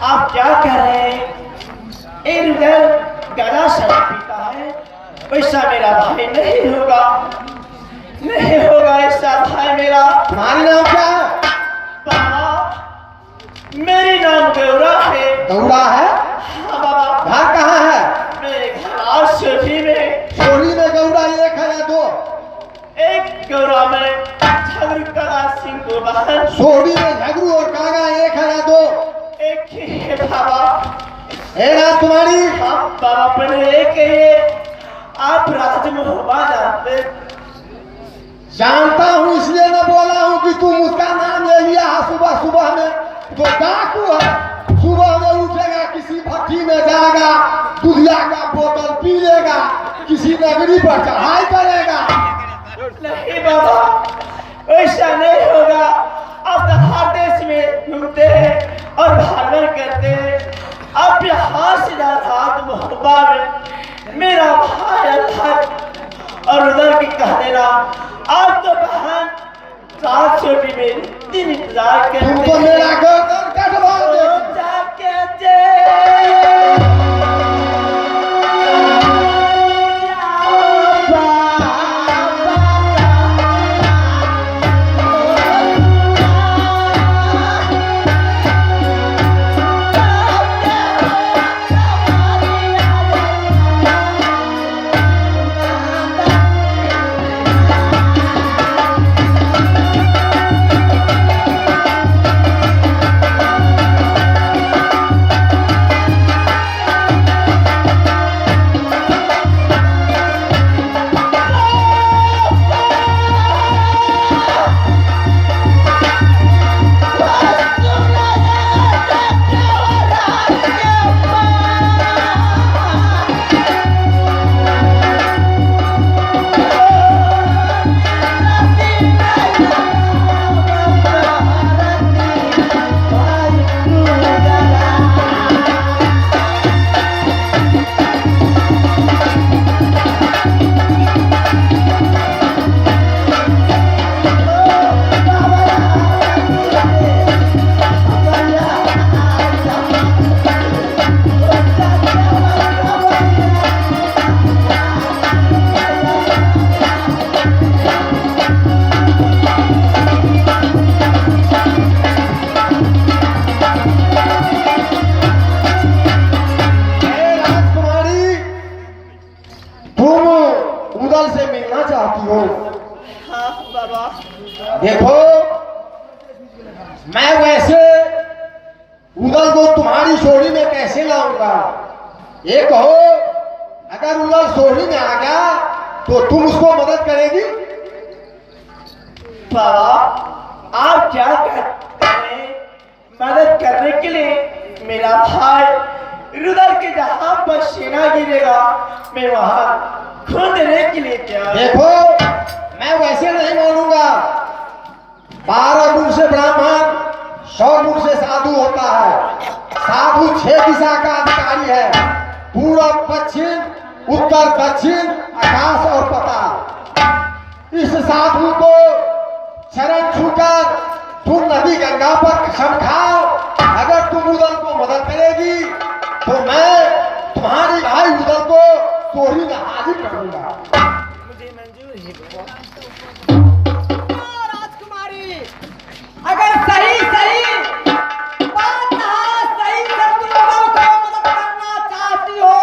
आप क्या कह रहे हैं? इधर गला शराब पीता है, वैसा मेरा भाई नहीं होगा, नहीं होगा ऐसा भाई मेरा। तुम्हारी नाम क्या है? बाबा मेरी नाम गौरा है। गौरा है? हाँ बाबा। घर कहाँ है? मेरे घर सोरी में। सोरी में गौरा एक है या दो? एक गौरा में झगड़ू कागा सिंह को बहन। सोरी में झगड़ू और कागा एक है या दो? एक ही है बाबा। रात तुम्हारी? हाँ बाबा पहले एक है। आप राजमोहबा जानते? जानता हूँ, इसलिए मैं बोला हूँ कि तुम उसका नाम ले लिया है सुबह सुबह में। तो डाकू है, सुबह में उठेगा, किसी भट्टी में जाएगा, दूधिया का बोतल पी लेगा, किसी नगरी पर चढ़ाई करेगा। नहीं बाबा ऐसा नहीं होगा। आप तो हर देश में घूमते हैं और भ्रमण करते हैं। आप यहाँ से रात मोहब्बा में मेरा भाई अल्लाह और उधर की कह देना। आप तो बहन रात छोटी में दिन इंतजार करते हैं। तुमको मेरा गर्दन कटवा दे। देखो, मैं वैसे उदल को तुम्हारी सोरी में कैसे लाऊंगा? ये कहो, अगर उदल सोरी में आ गया तो तुम उसको मदद करेगी? बाबा आप क्या कहते हैं? मदद करने के लिए मेरा भाई रुदल के जहां पर सेना गिरेगा मैं वहां खून देने के लिए क्या? देखो, मैं वैसे नहीं मानूंगा। 12 गुण से ब्राह्मण, 100 गुण से साधु होता है। साधु 6 दिशा का अधिकारी है, पूरब पश्चिम उत्तर दक्षिण आकाश और पाताल। इस साधु को शरण छूकर तुम नदी गंगा पर कसम खाओ, अगर तुम उदल को मदद करेगी तो मैं तुम्हारी भाई उदल को सोरी में हाजिर करूंगा। मुझे मंजूर है राजकुमारी, अगर सही बात सही से तुम उदल को मदद करना चाहती हो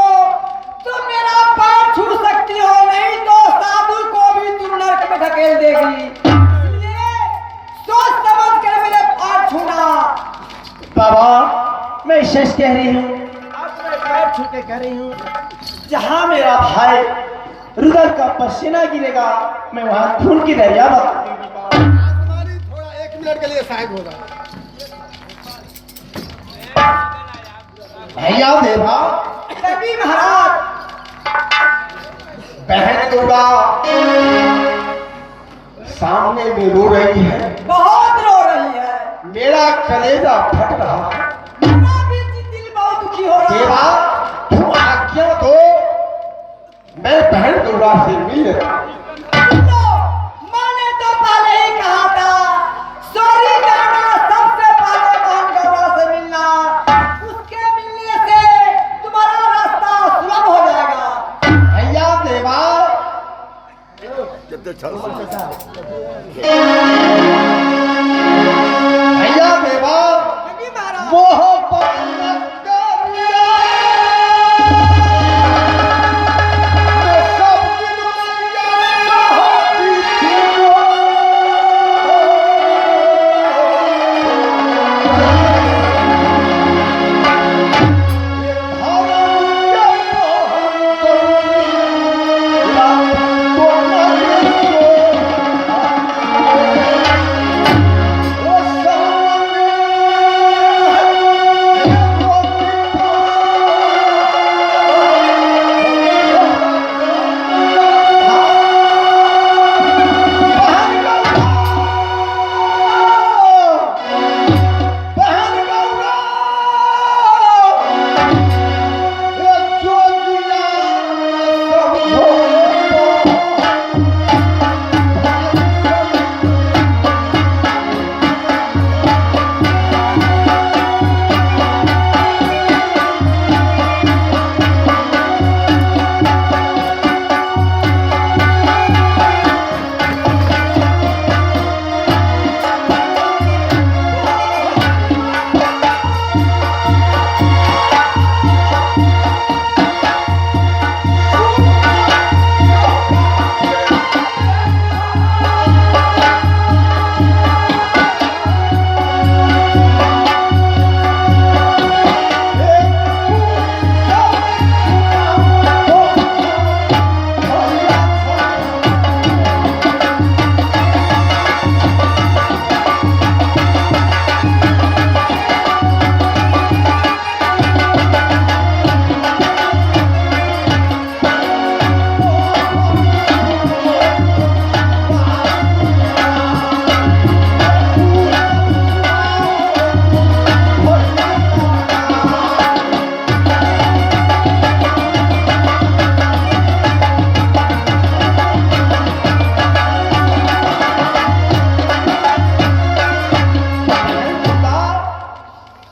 तो मेरा पैर छू सकती हो, नहीं तो साधु को भी तुम नरक में ढकेल देगी। इसलिए सोच समझ कर मेरे पैर छूना। बाबा मैं सच कह रही हूँ, आप मेरे पैर छू के कह रही हूँ। जहाँ मेरा भाई रुदल का पसीना गिरेगा मैं वहां खून की दरिया राजकुमारी थोड़ा 1 मिनट के लिए साइड होगा। भैया देवा, कभी महाराज, बहन दुर्गा सामने में रो रही है, बहुत रो रही है। मेरा कलेजा फट रहा है। मेरा भी दिल बहुत दुखी हो रहा देवा है। तुम आज्ञा दो, मैं बहन दुर्गा से मिल लेता हूं। मैंने तो पहले ही कहा था, सोरी जाना सबसे पहले बहन गौरा से मिलना। भैया देवा जी महाराज। मोहब्बत न करिया, मैं सब दिन मैया चाहती थी वो। ये धर्म के मोहन करिया, तो नहीं वो सामने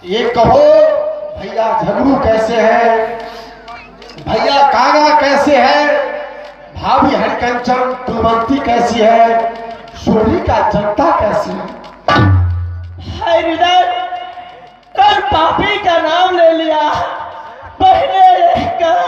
ये कहो भैया झगड़ू कैसे है, भैया कागा कैसे है, भाभी हरिकंचन तुलवंती कैसी है, सोनी का जनता कैसी है। हाय हृदय, कल पापी का नाम ले लिया, पहले कहो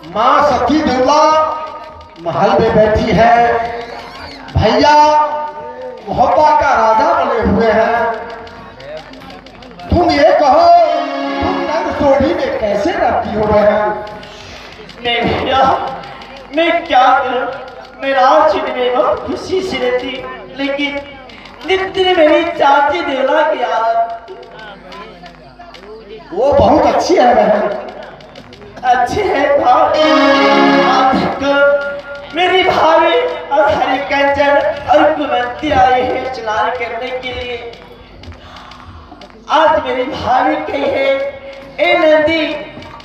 माँ सती देवला महल में बैठी है, भैया मोहब्बा का राजा बने हुए हैं। तुम ये कहो तुम नंद सोढ़ी में कैसे रहती हो बहन? मैं भैया, मैं क्या करूं, मेरा चिट में बहुत खुशी से रहती, लेकिन नित्य मेरी चाची देवला की आदत। वो बहुत अच्छी है बहन। अच्छे है भाभी, आज तक मेरी भाभी और हरिकंचन और कुमंती आए हैं चुनाव करने के लिए। आज मेरी भाभी कही है, ए नंदी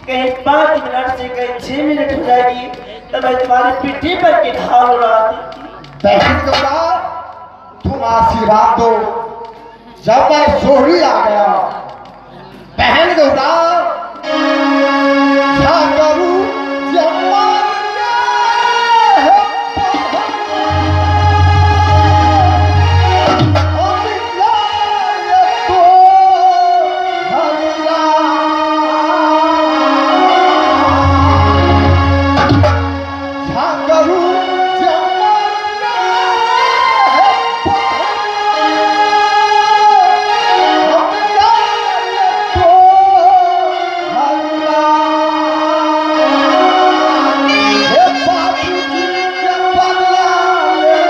कहीं 5 मिनट से कहीं 6 मिनट हो जाएगी, तो मैं तुम्हारी पिट्ठी पर किताब उड़ाती। बहन गौरा तुम आशीर्वाद दो, जब मैं सोहरी आ गया बहन गौरा क्या करूं जब मर गए हम जाए तो भगला। क्या करूं जब मर गए हम जाए तो भगला। हे बापू जी के बदला ले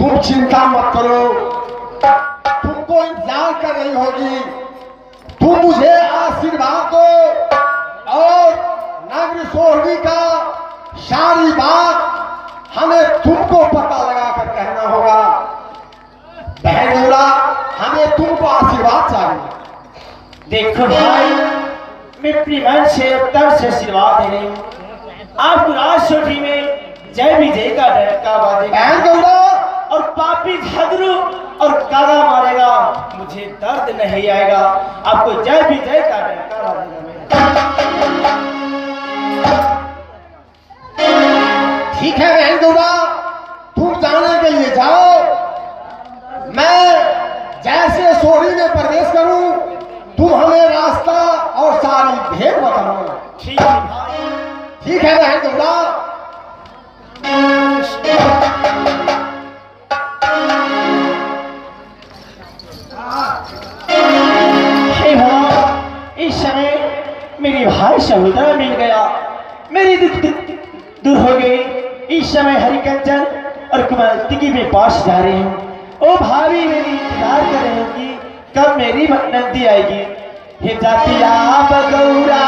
तुम चिंता मत करो, तुमको इंतजार कर रही होगी। तुम मुझे आशीर्वाद दो और नगर सोहरी का सारी बात हमें तुमको पता लगा कर कहना होगा। बहन गौरा हमें तुमको आशीर्वाद चाहिए। देखो भाई, मैं अपनी मन से तब से आशीर्वाद दे रही हूँ। आपको राज सोठी में जय विजय का डंका बाजेगा बहन गौरा और पापी झगड़ू और कागा मारेगा, मुझे दर्द नहीं आएगा। आपको जय विजय का डंका बाजेगा। ठीक है बहन गौरा, तुम जाने के लिए जाओ। मैं जैसे सोहरी में प्रवेश करूं तुम हमें रास्ता और सारी भेद बताना। ठीक है भाई। ठीक है बहन गौरा। हे भगवान, इस समय मेरी भाई सहोदरा मिल गया, मेरी दुख दूर हो गई। इस समय हरिकंचन और कुमारती के मैं पास जा रही हूँ। ओ भाभी मेरी इंतजार कर रही हूँ कि कब मेरी नंदी आएगी। हे जातिया बगौरा